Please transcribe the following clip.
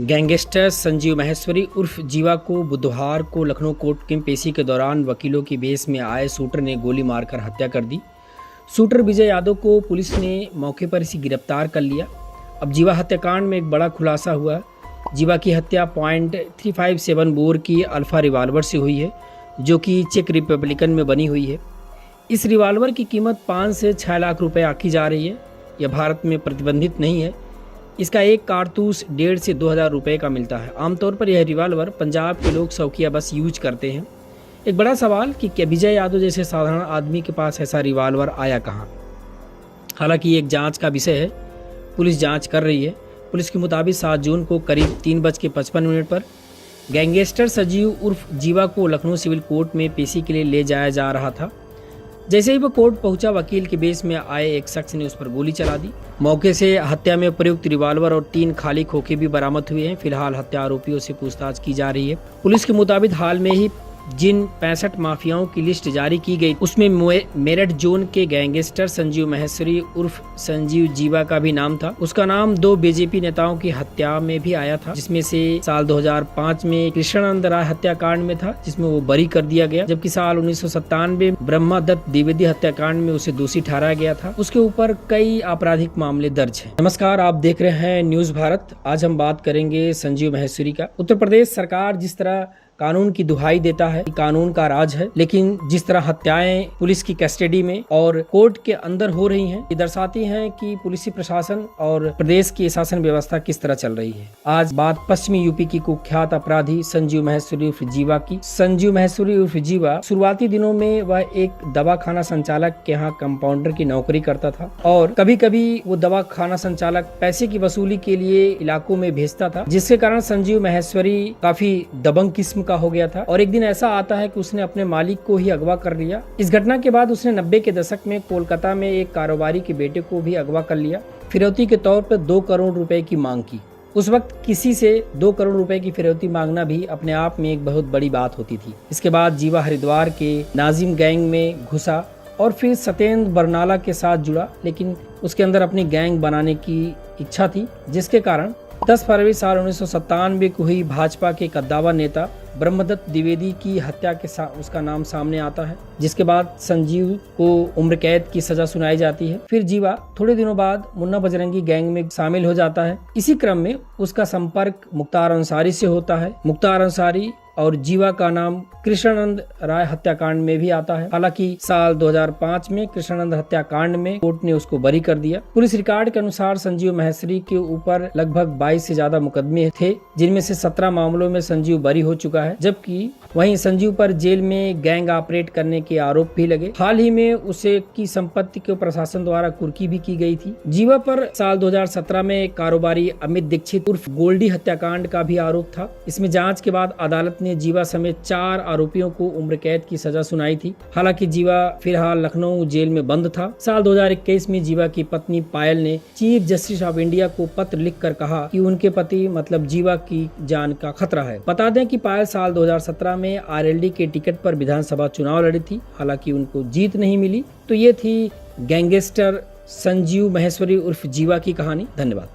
Gangster Sanjeev Maheshwari उर्फ जीवा को बुधवार को लखनऊ कोर्ट की पेशी के दौरान वकीलों की बेस में आए शूटर ने गोली मारकर हत्या कर दी। शूटर विजय यादव को पुलिस ने मौके पर इसे गिरफ्तार कर लिया। अब जीवा हत्याकांड में एक बड़ा खुलासा हुआ। जीवा की हत्या .357 बोर की अल्फा रिवाल्वर से हुई है, जो कि चेक रिपब्लिकन में बनी हुई है। इस रिवाल्वर की कीमत 5 से 6 लाख रुपए आकी जा रही है। यह भारत में प्रतिबंधित नहीं है। इसका एक कारतूस 1.5 से 2 हज़ार रुपये का मिलता है। आमतौर पर यह रिवाल्वर पंजाब के लोग शौकिया बस यूज करते हैं। एक बड़ा सवाल कि क्या विजय यादव जैसे साधारण आदमी के पास ऐसा रिवाल्वर आया कहाँ? हालांकि ये एक जांच का विषय है, पुलिस जांच कर रही है। पुलिस के मुताबिक 7 जून को करीब 3:55 पर गैंगस्टर संजीव उर्फ जीवा को लखनऊ सिविल कोर्ट में पेशी के लिए ले जाया जा रहा था। जैसे ही वो कोर्ट पहुंचा, वकील के बेस में आए एक शख्स ने उस पर गोली चला दी। मौके से हत्या में प्रयुक्त रिवाल्वर और 3 खाली खोखे भी बरामद हुए हैं। फिलहाल हत्या आरोपियों से पूछताछ की जा रही है। पुलिस के मुताबिक हाल में ही जिन 65 माफियाओं की लिस्ट जारी की गई, उसमें मेरठ जोन के गैंगस्टर संजीव माहेश्वरी उर्फ संजीव जीवा का भी नाम था। उसका नाम 2 बीजेपी नेताओं की हत्या में भी आया था, जिसमें से साल 2005 में कृष्णानंद राय हत्याकांड में था, जिसमें वो बरी कर दिया गया, जबकि साल 1997 ब्रह्मदत्त द्विवेदी हत्याकांड में उसे दोषी ठहराया गया था। उसके ऊपर कई आपराधिक मामले दर्ज हैं। नमस्कार, आप देख रहे हैं न्यूज भारत। आज हम बात करेंगे संजीव माहेश्वरी का। उत्तर प्रदेश सरकार जिस तरह कानून की दुहाई देता है, कानून का राज है, लेकिन जिस तरह हत्याएं पुलिस की कस्टडी में और कोर्ट के अंदर हो रही हैं, ये दर्शाती हैं कि पुलिस प्रशासन और प्रदेश की शासन व्यवस्था किस तरह चल रही है। आज बात पश्चिमी यूपी की कुख्यात अपराधी संजीव माहेश्वरी उर्फ जीवा की। संजीव माहेश्वरी उर्फ जीवा शुरुआती दिनों में वह एक दवाखाना संचालक के यहाँ कंपाउंडर की नौकरी करता था, और कभी कभी वो दवाखाना संचालक पैसे की वसूली के लिए इलाकों में भेजता था, जिसके कारण संजीव माहेश्वरी काफी दबंग किस्म का हो गया था। और एक दिन ऐसा आता है कि उसने अपने मालिक को ही अगवा कर लिया। इस घटना के बाद उसने 90 के दशक में कोलकाता में एक कारोबारी के बेटे को भी अगवा कर लिया। फिरौती के तौर पर 2 करोड़ रुपए की मांग की। उस वक्त किसी से 2 करोड़ रुपए की फिरौती मांगना भी अपने आप में एक बहुत बड़ी बात होती थी। इसके बाद जीवा हरिद्वार के नाजिम गैंग में घुसा और फिर सत्येंद्र बरनाला के साथ जुड़ा, लेकिन उसके अंदर अपनी गैंग बनाने की इच्छा थी, जिसके कारण 10 फरवरी साल 1997 को हुई भाजपा के कद्दावर नेता ब्रह्मदत्त द्विवेदी की हत्या के साथ उसका नाम सामने आता है, जिसके बाद संजीव को उम्र कैद की सजा सुनाई जाती है। फिर जीवा थोड़े दिनों बाद मुन्ना बजरंगी गैंग में शामिल हो जाता है। इसी क्रम में उसका संपर्क मुख्तार अंसारी से होता है। मुख्तार अंसारी और जीवा का नाम कृष्णानंद राय हत्याकांड में भी आता है। हालांकि साल 2005 में कृष्णानंद हत्याकांड में कोर्ट ने उसको बरी कर दिया। पुलिस रिकॉर्ड के अनुसार संजीव माहेश्वरी के ऊपर लगभग 22 से ज्यादा मुकदमे थे, जिनमें से 17 मामलों में संजीव बरी हो चुका है, जबकि वहीं संजीव पर जेल में गैंग ऑपरेट करने के आरोप भी लगे। हाल ही में उसे की संपत्ति को प्रशासन द्वारा कुर्की भी की गई थी। जीवा पर साल 2017 में कारोबारी अमित दीक्षित उर्फ गोल्डी हत्याकांड का भी आरोप था। इसमें जांच के बाद अदालत ने जीवा समेत 4 आरोपियों को उम्र कैद की सजा सुनाई थी। हालांकि जीवा फिलहाल लखनऊ जेल में बंद था। साल 2021 में जीवा की पत्नी पायल ने चीफ जस्टिस ऑफ इंडिया को पत्र लिखकर कहा कि उनके पति मतलब जीवा की जान का खतरा है। बता दें कि पायल साल 2017 में आरएलडी के टिकट पर विधानसभा चुनाव लड़ी थी, हालांकि उनको जीत नहीं मिली। तो ये थी गैंगस्टर संजीव माहेश्वरी उर्फ जीवा की कहानी। धन्यवाद।